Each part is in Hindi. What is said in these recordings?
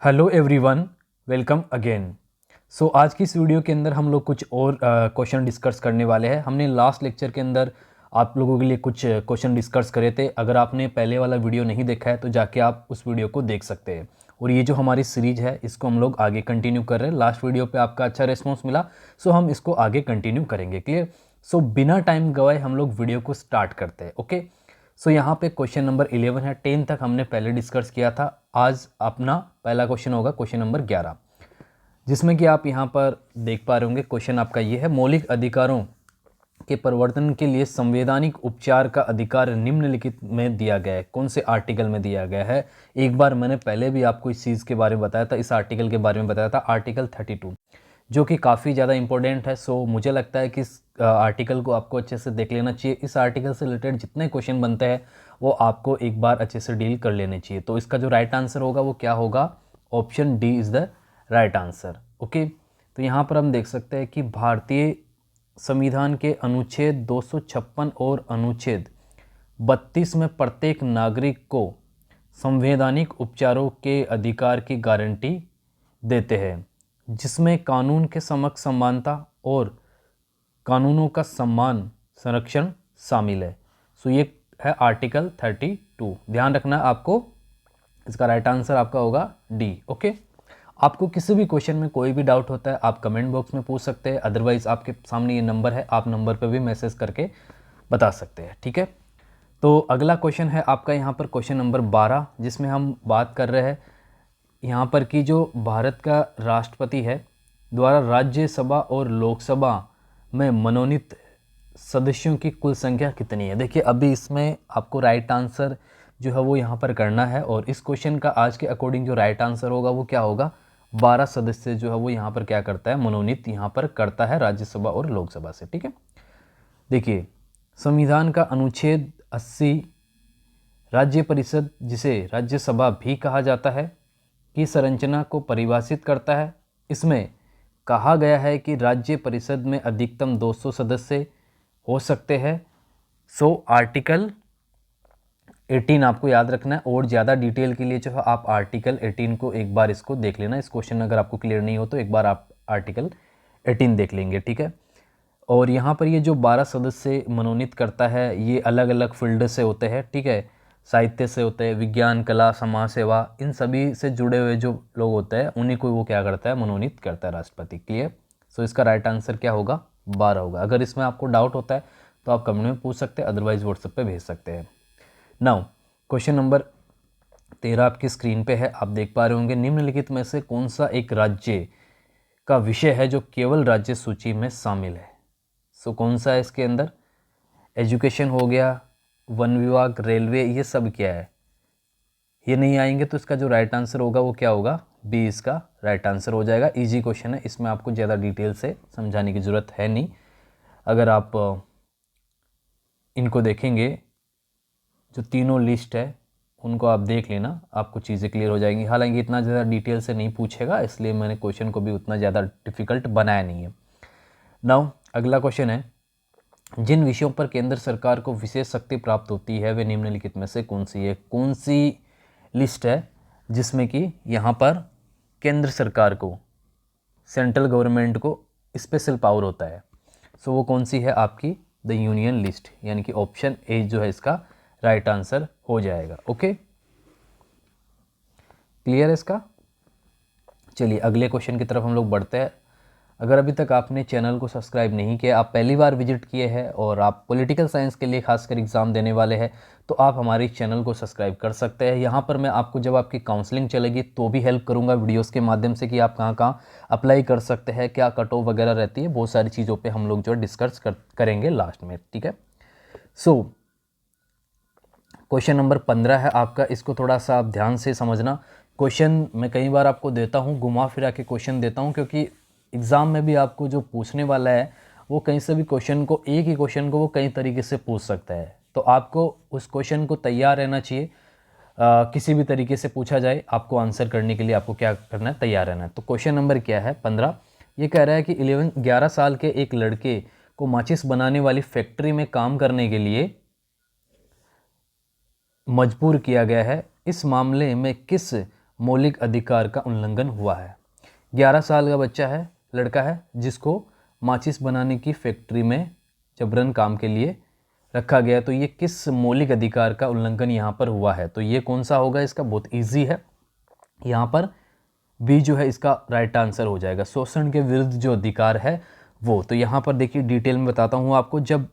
Hello everyone, welcome again. So आज की इस वीडियो के अंदर हम लोग कुछ और क्वेश्चन डिस्कस करने वाले हैं। हमने लास्ट लेक्चर के अंदर आप लोगों के लिए कुछ क्वेश्चन डिस्कस करे थे। अगर आपने पहले वाला वीडियो नहीं देखा है तो जाके आप उस वीडियो को देख सकते हैं। और ये जो हमारी सीरीज है इसको हम लोग आगे कंटिन्यू कर रहे हैं। लास्ट वीडियो पे आपका अच्छा रिस्पॉन्स मिला, सो हम इसको आगे कंटिन्यू करेंगे। क्लियर? सो बिना टाइम गवाए हम लोग वीडियो को स्टार्ट करते हैं। ओके, सो यहाँ पे क्वेश्चन नंबर 11 है। 10 तक हमने पहले डिस्कस किया था। आज अपना पहला क्वेश्चन होगा क्वेश्चन नंबर 11, जिसमें कि आप यहाँ पर देख पा रहे होंगे। क्वेश्चन आपका ये है, मौलिक अधिकारों के प्रवर्तन के लिए संवैधानिक उपचार का अधिकार निम्नलिखित में दिया गया है। कौन से आर्टिकल में दिया गया है? एक बार मैंने पहले भी आपको इस चीज़ के बारे में बताया था, इस आर्टिकल के बारे में बताया था, आर्टिकल 32, जो कि काफ़ी ज़्यादा इंपॉर्टेंट है। सो मुझे लगता है कि इस आर्टिकल को आपको अच्छे से देख लेना चाहिए। इस आर्टिकल से रिलेटेड जितने क्वेश्चन बनते हैं वो आपको एक बार अच्छे से डील कर लेने चाहिए। तो इसका जो राइट आंसर होगा वो क्या होगा? Option D is the right answer. Okay, तो यहाँ पर हम देख सकते हैं कि भारतीय संविधान के अनुच्छेद 256 और अनुच्छेद 32 में प्रत्येक नागरिक को संवैधानिक उपचारों के अधिकार की गारंटी देते हैं, जिसमें कानून के समक्ष समानता और कानूनों का सम्मान संरक्षण शामिल है। सो ये है आर्टिकल 32। ध्यान रखना आपको, इसका राइट आंसर आपका होगा डी। ओके, आपको किसी भी क्वेश्चन में कोई भी डाउट होता है आप कमेंट बॉक्स में पूछ सकते हैं। अदरवाइज आपके सामने ये नंबर है, आप नंबर पर भी मैसेज करके बता सकते हैं। ठीक है, तो अगला क्वेश्चन है आपका यहाँ पर क्वेश्चन नंबर 12, जिसमें हम बात कर रहे हैं यहाँ पर कि जो भारत का राष्ट्रपति है द्वारा राज्यसभा और लोकसभा में मनोनीत सदस्यों की कुल संख्या कितनी है। देखिए, अभी इसमें आपको राइट आंसर जो है वो यहाँ पर करना है, और इस क्वेश्चन का आज के अकॉर्डिंग जो राइट आंसर होगा वो क्या होगा? 12 सदस्य जो है वो यहाँ पर क्या करता है? मनोनीत यहाँ पर करता है राज्यसभा और लोकसभा से। ठीक है, देखिए, संविधान का अनुच्छेद 80 राज्य परिषद, जिसे राज्यसभा भी कहा जाता है, की संरचना को परिभाषित करता है। इसमें कहा गया है कि राज्य परिषद में अधिकतम 200 सदस्य हो सकते हैं। सो आर्टिकल 18 आपको याद रखना है, और ज़्यादा डिटेल के लिए जो है आप आर्टिकल 18 को एक बार इसको देख लेना। इस क्वेश्चन अगर आपको क्लियर नहीं हो तो एक बार आप आर्टिकल 18 देख लेंगे। ठीक है, और यहाँ पर ये जो 12 सदस्य मनोनीत करता है ये अलग अलग फील्ड से होते हैं। ठीक है, साहित्य से होते हैं, विज्ञान, कला, समाज सेवा, इन सभी से जुड़े हुए जो लोग होते हैं उन्हीं को वो क्या करता है? मनोनीत करता है राष्ट्रपति। क्लियर? सो इसका राइट आंसर क्या होगा? 12 होगा। अगर इसमें आपको डाउट होता है तो आप कमेंट में पूछ सकते हैं, अदरवाइज व्हाट्सएप पे भेज सकते हैं। नाउ क्वेश्चन नंबर 13 आपकी स्क्रीन पे है, आप देख पा रहे होंगे। निम्नलिखित में से कौन सा एक राज्य का विषय है जो केवल राज्य सूची में शामिल है? सो कौन सा है इसके अंदर? एजुकेशन हो गया, वन विभाग, रेलवे, ये सब क्या है? ये नहीं आएंगे तो इसका जो राइट आंसर होगा वो क्या होगा? बी इसका राइट आंसर हो जाएगा। इजी क्वेश्चन है, इसमें आपको ज़्यादा डिटेल से समझाने की ज़रूरत है नहीं। अगर आप इनको देखेंगे, जो तीनों लिस्ट है उनको आप देख लेना, आपको चीज़ें क्लियर हो जाएंगी। हालांकि इतना ज़्यादा डिटेल से नहीं पूछेगा, इसलिए मैंने क्वेश्चन को भी उतना ज़्यादा डिफ़िकल्ट बनाया नहीं है। नाउ अगला क्वेश्चन है, जिन विषयों पर केंद्र सरकार को विशेष शक्ति प्राप्त होती है वे निम्नलिखित में से कौन सी है? कौन सी लिस्ट है जिसमें कि यहाँ पर केंद्र सरकार को, सेंट्रल गवर्नमेंट को स्पेशल पावर होता है? सो वो कौन सी है आपकी? द यूनियन लिस्ट, यानी कि ऑप्शन ए जो है इसका राइट आंसर हो जाएगा। ओके, क्लियर है इसका? चलिए अगले क्वेश्चन की तरफ हम लोग बढ़ते हैं। अगर अभी तक आपने चैनल को सब्सक्राइब नहीं किया, आप पहली बार विजिट किए हैं और आप पॉलिटिकल साइंस के लिए खासकर एग्ज़ाम देने वाले हैं, तो आप हमारे चैनल को सब्सक्राइब कर सकते हैं। यहाँ पर मैं आपको जब आपकी काउंसलिंग चलेगी तो भी हेल्प करूँगा वीडियोस के माध्यम से कि आप कहाँ कहाँ अप्लाई कर सकते हैं, क्या कट ऑफ वगैरह रहती है, बहुत सारी चीज़ों पर हम लोग जो है डिस्कस करेंगे लास्ट में। ठीक है, सो क्वेश्चन नंबर 15 है आपका, इसको थोड़ा सा आप ध्यान से समझना। क्वेश्चन मैं कई बार आपको देता हूँ, घुमा फिरा के क्वेश्चन देता हूँ, क्योंकि एग्ज़ाम में भी आपको जो पूछने वाला है वो कहीं से भी क्वेश्चन को, एक ही क्वेश्चन को वो कई तरीके से पूछ सकता है। तो आपको उस क्वेश्चन को तैयार रहना चाहिए। किसी भी तरीके से पूछा जाए, आपको आंसर करने के लिए आपको क्या करना है? तैयार रहना है। तो क्वेश्चन नंबर क्या है? 15। ये कह रहा है कि 11 साल के एक लड़के को माचिस बनाने वाली फैक्ट्री में काम करने के लिए मजबूर किया गया है। इस मामले में किस मौलिक अधिकार का उल्लंघन हुआ है? 11 साल का बच्चा है, लड़का है, जिसको माचिस बनाने की फैक्ट्री में जबरन काम के लिए रखा गया। तो ये किस मौलिक अधिकार का उल्लंघन यहाँ पर हुआ है? तो ये कौन सा होगा? इसका बहुत ईजी है, यहाँ पर बी जो है इसका राइट आंसर हो जाएगा। शोषण के विरुद्ध जो अधिकार है वो। तो यहाँ पर देखिए डिटेल में बताता हूँ आपको। जब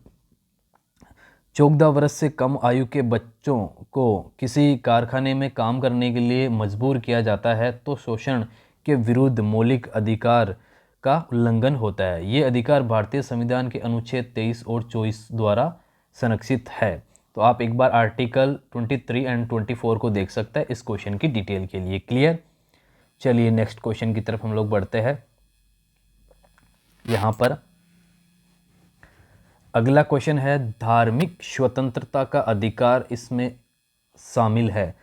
14 वर्ष से कम आयु के बच्चों को किसी कारखाने में काम करने के लिए मजबूर किया जाता है तो शोषण के विरुद्ध मौलिक अधिकार का उल्लंघन होता है। ये अधिकार भारतीय संविधान के अनुच्छेद 23 और 24 द्वारा संरक्षित है। तो आप एक बार आर्टिकल 23 एंड 24 को देख सकते हैं इस क्वेश्चन की डिटेल के लिए। क्लियर? चलिए नेक्स्ट क्वेश्चन की तरफ हम लोग बढ़ते हैं। यहाँ पर अगला क्वेश्चन है, धार्मिक स्वतंत्रता का अधिकार इसमें शामिल है।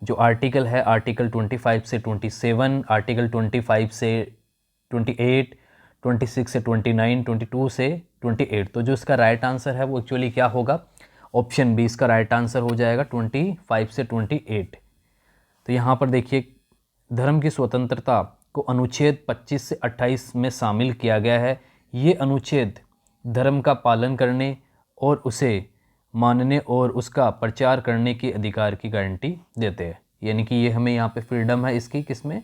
जो आर्टिकल है आर्टिकल 25 से 27, आर्टिकल 25 से 28, 26 से 29, 22 से 28। तो जो इसका राइट आंसर है वो एक्चुअली क्या होगा? ऑप्शन बी इसका राइट आंसर हो जाएगा, 25 से 28। तो यहाँ पर देखिए धर्म की स्वतंत्रता को अनुच्छेद 25 से 28 में शामिल किया गया है। ये अनुच्छेद धर्म का पालन करने और उसे मानने और उसका प्रचार करने के अधिकार की गारंटी देते हैं। यानी कि ये हमें यहाँ पे फ्रीडम है इसकी, किसमें?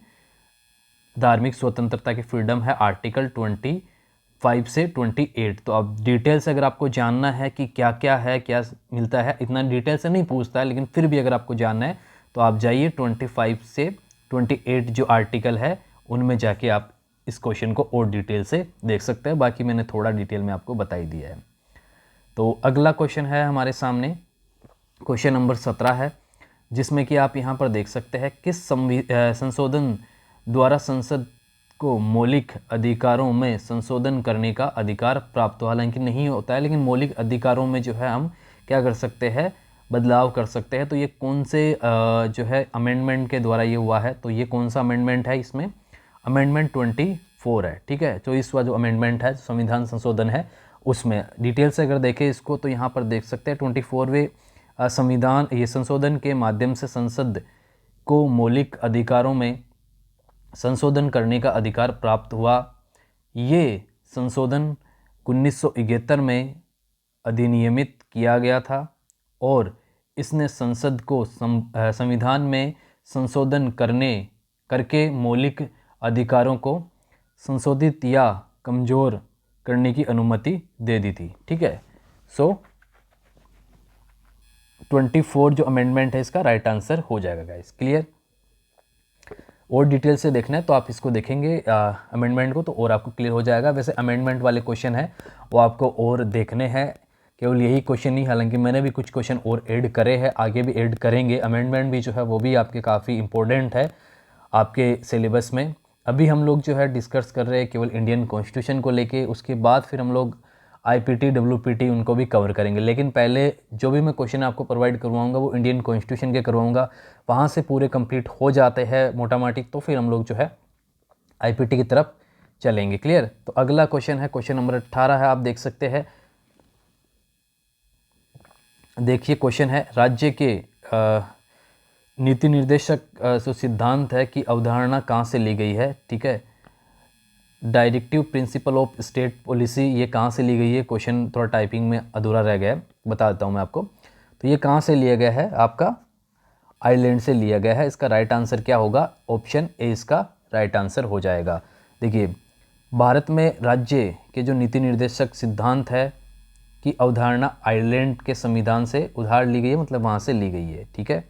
धार्मिक स्वतंत्रता की फ्रीडम है आर्टिकल 25 से 28। तो अब डिटेल से अगर आपको जानना है कि क्या क्या है, क्या मिलता है, इतना डिटेल से नहीं पूछता है, लेकिन फिर भी अगर आपको जानना है तो आप जाइए 25 से 28 जो आर्टिकल है उनमें जाके आप इस क्वेश्चन को और डिटेल से देख सकते हैं। बाकी मैंने थोड़ा डिटेल में आपको बता ही दिया है। तो अगला क्वेश्चन है हमारे सामने, क्वेश्चन नंबर 17 है, जिसमें कि आप यहाँ पर देख सकते हैं किस संशोधन द्वारा संसद को मौलिक अधिकारों में संशोधन करने का अधिकार प्राप्त हुआ। हालांकि नहीं होता है, लेकिन मौलिक अधिकारों में जो है हम क्या कर सकते हैं? बदलाव कर सकते हैं। तो ये कौन से जो है अमेंडमेंट के द्वारा ये हुआ है? तो ये कौन सा अमेंडमेंट है? इसमें अमेंडमेंट 24 है। ठीक है, 24वां जो अमेंडमेंट है, संविधान संशोधन है, उसमें डिटेल से अगर देखें इसको तो यहाँ पर देख सकते हैं 24वें संविधान ये संशोधन के माध्यम से संसद को मौलिक अधिकारों में संशोधन करने का अधिकार प्राप्त हुआ। ये संशोधन 1971 में अधिनियमित किया गया था और इसने संसद को संविधान में संशोधन करके मौलिक अधिकारों को संशोधित या कमज़ोर करने की अनुमति दे दी थी। ठीक है, सो 24 जो अमेंडमेंट है इसका राइट आंसर हो जाएगा गाइस। क्लियर? और डिटेल से देखना है तो आप इसको देखेंगे अमेंडमेंट को, तो और आपको क्लियर हो जाएगा। वैसे अमेंडमेंट वाले क्वेश्चन हैं वो आपको और देखने हैं, केवल यही क्वेश्चन नहीं, हालांकि मैंने भी कुछ क्वेश्चन और ऐड करे हैं, आगे भी ऐड करेंगे। अमेंडमेंट भी जो है वो भी आपके काफ़ी इंपॉर्टेंट है आपके सिलेबस में। अभी हम लोग जो है डिस्कस कर रहे हैं केवल इंडियन कॉन्स्टिट्यूशन को लेके, उसके बाद फिर हम लोग IPT WPT उनको भी कवर करेंगे। लेकिन पहले जो भी मैं क्वेश्चन आपको प्रोवाइड करवाऊंगा वो इंडियन कॉन्स्टिट्यूशन के करवाऊंगा, वहाँ से पूरे कंप्लीट हो जाते हैं मोटा मोटी, तो फिर हम लोग जो है IPT की तरफ चलेंगे। क्लियर? तो अगला क्वेश्चन है क्वेश्चन नंबर 18 है, आप देख सकते हैं। देखिए क्वेश्चन है, राज्य के नीति निर्देशक जो सिद्धांत है कि अवधारणा कहाँ से ली गई है? ठीक है, directive principle of state policy ये कहाँ से ली गई है? क्वेश्चन थोड़ा टाइपिंग में अधूरा रह गया है, बता देता हूँ मैं आपको। तो ये कहाँ से लिया गया है? आपका आयरलैंड से लिया गया है। इसका राइट आंसर क्या होगा? ऑप्शन ए इसका राइट आंसर हो जाएगा। देखिए भारत में राज्य के जो नीति निर्देशक सिद्धांत है कि अवधारणा आयरलैंड के संविधान से उधार ली गई है, मतलब वहाँ से ली गई है। ठीक है,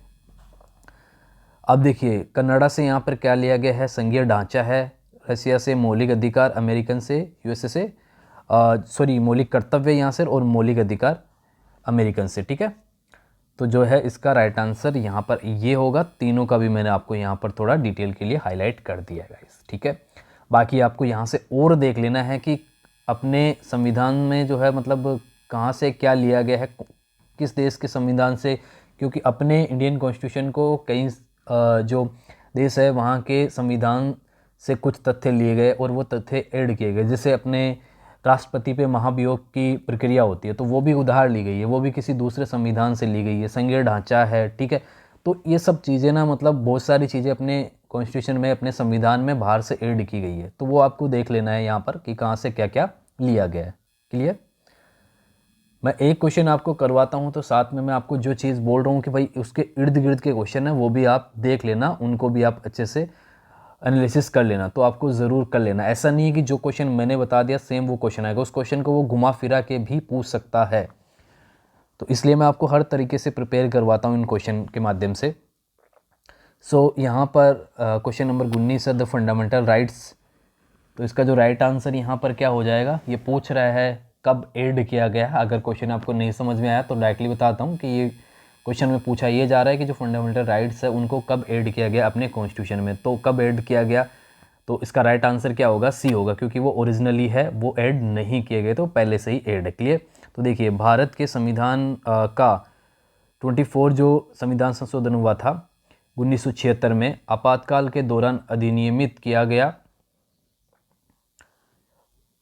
अब देखिए कनाडा से यहाँ पर क्या लिया गया है? संघीय ढांचा है। रसिया से मौलिक अधिकार, अमेरिकन से USA से मौलिक कर्तव्य यहाँ से, और मौलिक अधिकार अमेरिकन से। ठीक है, तो जो है इसका राइट आंसर यहाँ पर ये होगा। तीनों का भी मैंने आपको यहाँ पर थोड़ा डिटेल के लिए हाईलाइट कर दिया है गाइस। ठीक है, बाकी आपको यहाँ से और देख लेना है कि अपने संविधान में जो है मतलब कहाँ से क्या लिया गया है, किस देश के संविधान से, क्योंकि अपने इंडियन कॉन्स्टिट्यूशन को कई जो देश है वहाँ के संविधान से कुछ तथ्य लिए गए और वो तथ्य ऐड किए गए। जैसे अपने राष्ट्रपति पे महाभियोग की प्रक्रिया होती है तो वो भी उधार ली गई है, वो भी किसी दूसरे संविधान से ली गई है। संघीय ढांचा है, ठीक है, तो ये सब चीज़ें ना मतलब बहुत सारी चीज़ें अपने कॉन्स्टिट्यूशन में, अपने संविधान में बाहर से ऐड की गई है। तो वो आपको देख लेना है यहाँ पर कि कहाँ से क्या क्या लिया गया है। क्लियर? मैं एक क्वेश्चन आपको करवाता हूँ तो साथ में मैं आपको जो चीज़ बोल रहा हूँ कि भाई उसके इर्द गिर्द के क्वेश्चन है वो भी आप देख लेना, उनको भी आप अच्छे से एनालिसिस कर लेना। तो आपको ज़रूर कर लेना, ऐसा नहीं है कि जो क्वेश्चन मैंने बता दिया सेम वो क्वेश्चन आएगा, उस क्वेश्चन को वो घुमा फिरा के भी पूछ सकता है। तो इसलिए मैं आपको हर तरीके से प्रिपेयर करवाता हूँ इन क्वेश्चन के माध्यम से। सो यहाँ पर क्वेश्चन नंबर 19 है द फंडामेंटल राइट्स। तो इसका जो राइट आंसर यहाँ पर क्या हो जाएगा, ये पूछ रहा है कब ऐड किया गया। अगर क्वेश्चन आपको नहीं समझ में आया तो डायरेक्टली बताता हूँ कि ये क्वेश्चन में पूछा ये जा रहा है कि जो फंडामेंटल राइट्स है उनको कब ऐड किया गया अपने कॉन्स्टिट्यूशन में। तो कब ऐड किया गया, तो इसका राइट आंसर क्या होगा, सी होगा, क्योंकि वो ओरिजिनली है, वो ऐड नहीं किए गए, तो पहले से ही ऐड है। क्लियर? तो देखिए भारत के संविधान का 24 जो संविधान संशोधन हुआ था 1976 में, आपातकाल के दौरान अधिनियमित किया गया।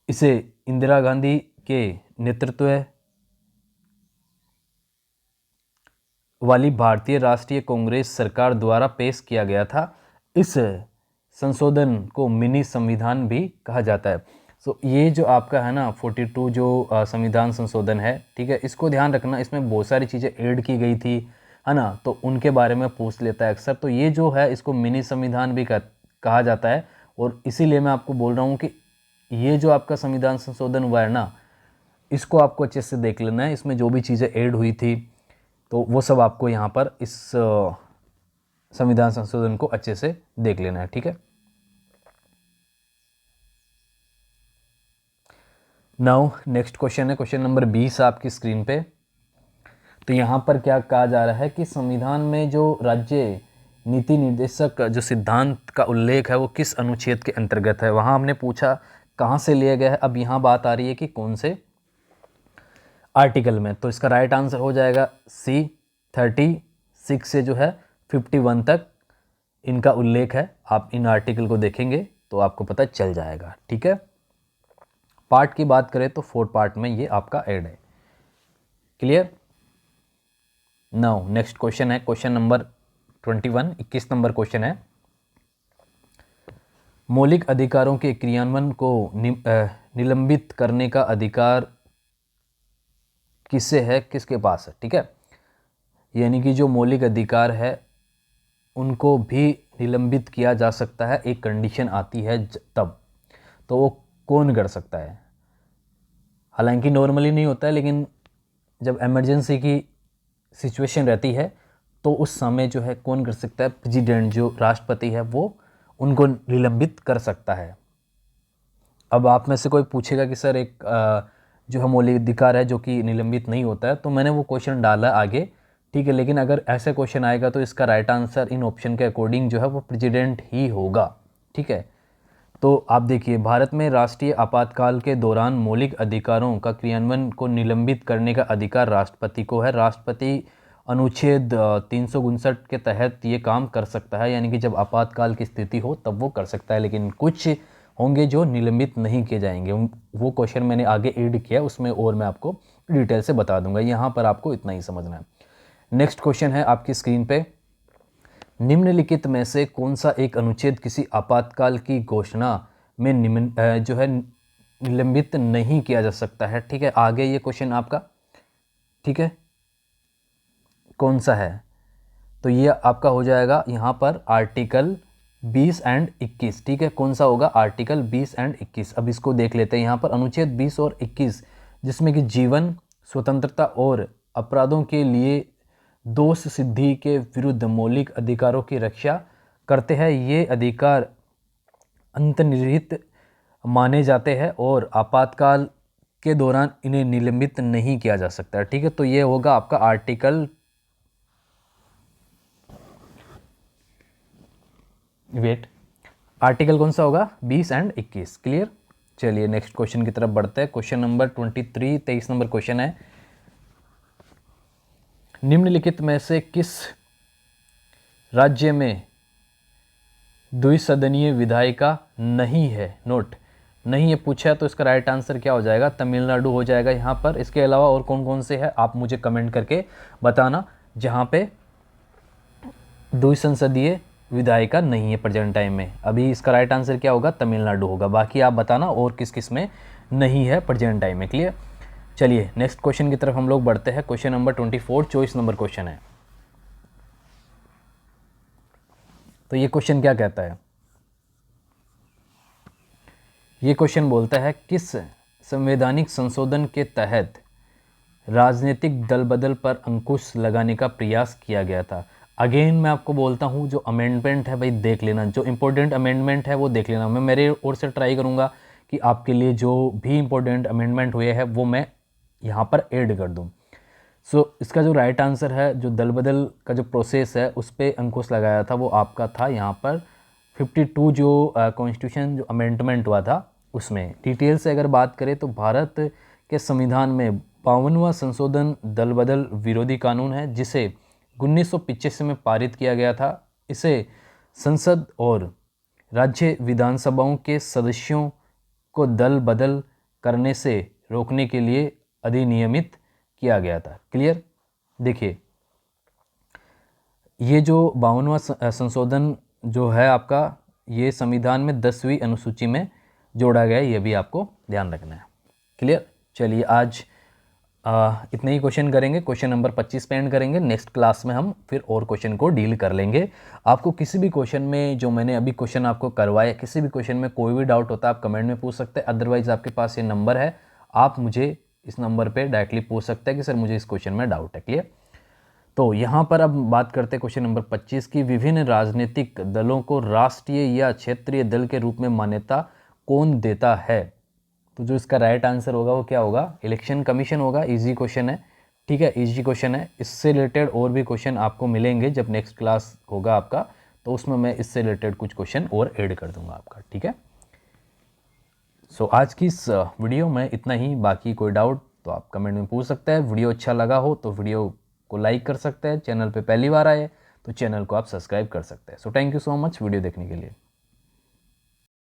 इसे इंदिरा गांधी के नेतृत्व वाली भारतीय राष्ट्रीय कांग्रेस सरकार द्वारा पेश किया गया था। इस संशोधन को मिनी संविधान भी कहा जाता है। सो ये जो आपका है ना 42 जो संविधान संशोधन है, ठीक है, इसको ध्यान रखना, इसमें बहुत सारी चीज़ें ऐड की गई थी, है ना, तो उनके बारे में पूछ लेता है अक्सर। तो ये जो है इसको मिनी संविधान भी कहा जाता है। और इसीलिए मैं आपको बोल रहा हूँ कि ये जो आपका संविधान संशोधन हुआ है ना, इसको आपको अच्छे से देख लेना है, इसमें जो भी चीज़ें ऐड हुई थी तो वो सब आपको यहाँ पर इस संविधान संशोधन को अच्छे से देख लेना है। ठीक है, नाउ नेक्स्ट क्वेश्चन है क्वेश्चन नंबर 20 आपकी स्क्रीन पे। तो यहाँ पर क्या कहा जा रहा है कि संविधान में जो राज्य नीति निर्देशक जो सिद्धांत का उल्लेख है वो किस अनुच्छेद के अंतर्गत है। वहाँ हमने पूछा कहाँ से लिया गया है, अब यहाँ बात आ रही है कि कौन से आर्टिकल में। तो इसका राइट आंसर हो जाएगा सी, 36 से जो है 51 तक इनका उल्लेख है। आप इन आर्टिकल को देखेंगे तो आपको पता चल जाएगा। ठीक है, पार्ट की बात करें तो 4 पार्ट में ये आपका ऐड है। क्लियर? नाउ नेक्स्ट क्वेश्चन है क्वेश्चन नंबर 21, 21 नंबर क्वेश्चन है। मौलिक अधिकारों के क्रियान्वयन को निलंबित करने का अधिकार किससे है, किसके पास है। ठीक है, यानी कि जो मौलिक अधिकार है उनको भी निलंबित किया जा सकता है, एक कंडीशन आती है तब। तो वो कौन कर सकता है, हालांकि नॉर्मली नहीं होता है, लेकिन जब इमरजेंसी की सिचुएशन रहती है तो उस समय जो है कौन कर सकता है, प्रेसिडेंट जो राष्ट्रपति है वो उनको निलंबित कर सकता है। अब आप में से कोई पूछेगा कि सर एक जो है मौलिक अधिकार है जो कि निलंबित नहीं होता है, तो मैंने वो क्वेश्चन डाला आगे, ठीक है, लेकिन अगर ऐसा क्वेश्चन आएगा तो इसका राइट आंसर इन ऑप्शन के अकॉर्डिंग जो है वो प्रेसिडेंट ही होगा। ठीक है, तो आप देखिए भारत में राष्ट्रीय आपातकाल के दौरान मौलिक अधिकारों का क्रियान्वयन को निलंबित करने का अधिकार राष्ट्रपति को है। राष्ट्रपति अनुच्छेद 359 के तहत ये काम कर सकता है, यानी कि जब आपातकाल की स्थिति हो तब वो कर सकता है, लेकिन कुछ होंगे जो निलंबित नहीं किए जाएंगे। वो क्वेश्चन मैंने आगे ऐड किया, उसमें और मैं आपको डिटेल से बता दूंगा, यहाँ पर आपको इतना ही समझना है। नेक्स्ट क्वेश्चन है आपकी स्क्रीन पे, निम्नलिखित में से कौन सा एक अनुच्छेद किसी आपातकाल की घोषणा में जो है निलंबित नहीं किया जा सकता है। ठीक है, आगे ये क्वेश्चन आपका, ठीक है, कौन सा है, तो ये आपका हो जाएगा यहाँ पर आर्टिकल 20 एंड 21। ठीक है, कौन सा होगा, आर्टिकल 20 एंड 21। अब इसको देख लेते हैं यहाँ पर, अनुच्छेद 20 और 21 जिसमें कि जीवन, स्वतंत्रता और अपराधों के लिए दोष सिद्धि के विरुद्ध मौलिक अधिकारों की रक्षा करते हैं। ये अधिकार अंतर्निहित माने जाते हैं और आपातकाल के दौरान इन्हें निलंबित नहीं किया जा सकता है। ठीक है, तो ये होगा आपका आर्टिकल, आर्टिकल कौन सा होगा, 20 एंड 21। क्लियर? चलिए नेक्स्ट क्वेश्चन की तरफ बढ़ते हैं। क्वेश्चन नंबर 23, 23 नंबर क्वेश्चन है, निम्नलिखित में से किस राज्य में द्विसदनीय विधायिका नहीं है। नोट, नहीं है पूछा है तो इसका राइट आंसर क्या हो जाएगा, तमिलनाडु हो जाएगा यहाँ पर। इसके अलावा और कौन कौन से है आप मुझे कमेंट करके बताना जहाँ पे द्विसंसदीय विधायिका नहीं है प्रेजेंट टाइम में। अभी इसका राइट आंसर क्या होगा, तमिलनाडु होगा। बाकी आप बताना और किस किस में नहीं है प्रेजेंट टाइम में। क्लियर। चलिए नेक्स्ट क्वेश्चन की तरफ हम लोग बढ़ते हैं। क्वेश्चन नंबर 24 24 नंबर क्वेश्चन है। तो ये क्वेश्चन क्या कहता है, ये क्वेश्चन बोलता है किस संवैधानिक संशोधन के तहत राजनीतिक दल बदल पर अंकुश लगाने का प्रयास किया गया था। अगेन मैं आपको बोलता हूँ जो अमेंडमेंट है भाई देख लेना, जो इम्पोर्टेंट अमेंडमेंट है वो देख लेना। मैं मेरे ओर से ट्राई करूँगा कि आपके लिए जो भी इम्पोर्टेंट अमेंडमेंट हुए हैं वो मैं यहाँ पर ऐड कर दूँ। इसका जो राइट आंसर है, जो दल बदल का जो प्रोसेस है उस पर अंकुश लगाया था वो आपका था यहाँ पर 52 जो कॉन्स्टिट्यूशन जो अमेंडमेंट हुआ था उसमें। डिटेल से अगर बात करें तो भारत के संविधान में 52वां संशोधन दल बदल विरोधी कानून है, जिसे 1985 में पारित किया गया था। इसे संसद और राज्य विधानसभाओं के सदस्यों को दल बदल करने से रोकने के लिए अधिनियमित किया गया था। क्लियर। देखिए ये जो 52वां संशोधन जो है आपका, ये संविधान में 10वीं अनुसूची में जोड़ा गया है, ये भी आपको ध्यान रखना है। क्लियर। चलिए आज इतने ही क्वेश्चन करेंगे। क्वेश्चन नंबर 25 पे एंड करेंगे। नेक्स्ट क्लास में हम फिर और क्वेश्चन को डील कर लेंगे। आपको किसी भी क्वेश्चन में, जो मैंने अभी क्वेश्चन आपको करवाए, किसी भी क्वेश्चन में कोई भी डाउट होता है आप कमेंट में पूछ सकते हैं। अदरवाइज आपके पास ये नंबर है, आप मुझे इस नंबर पे डायरेक्टली पूछ सकते हैं कि सर मुझे इस क्वेश्चन में डाउट है। क्लियर। तो यहाँ पर अब बात करते हैं क्वेश्चन नंबर 25 की। विभिन्न राजनीतिक दलों को राष्ट्रीय या क्षेत्रीय दल के रूप में मान्यता कौन देता है? तो जो इसका राइट आंसर होगा वो क्या होगा, इलेक्शन कमीशन होगा। इजी क्वेश्चन है, ठीक है, इजी क्वेश्चन है। इससे रिलेटेड और भी क्वेश्चन आपको मिलेंगे जब नेक्स्ट क्लास होगा आपका, तो उसमें मैं इससे रिलेटेड कुछ क्वेश्चन और ऐड कर दूंगा आपका। ठीक है। सो आज की इस वीडियो में इतना ही। बाकी कोई डाउट तो आप कमेंट में पूछ सकते हैं। वीडियो अच्छा लगा हो तो वीडियो को लाइक कर सकते हैं। चैनल पे पहली बार आए तो चैनल को आप सब्सक्राइब कर सकते हैं। So thank you so much video देखने के लिए।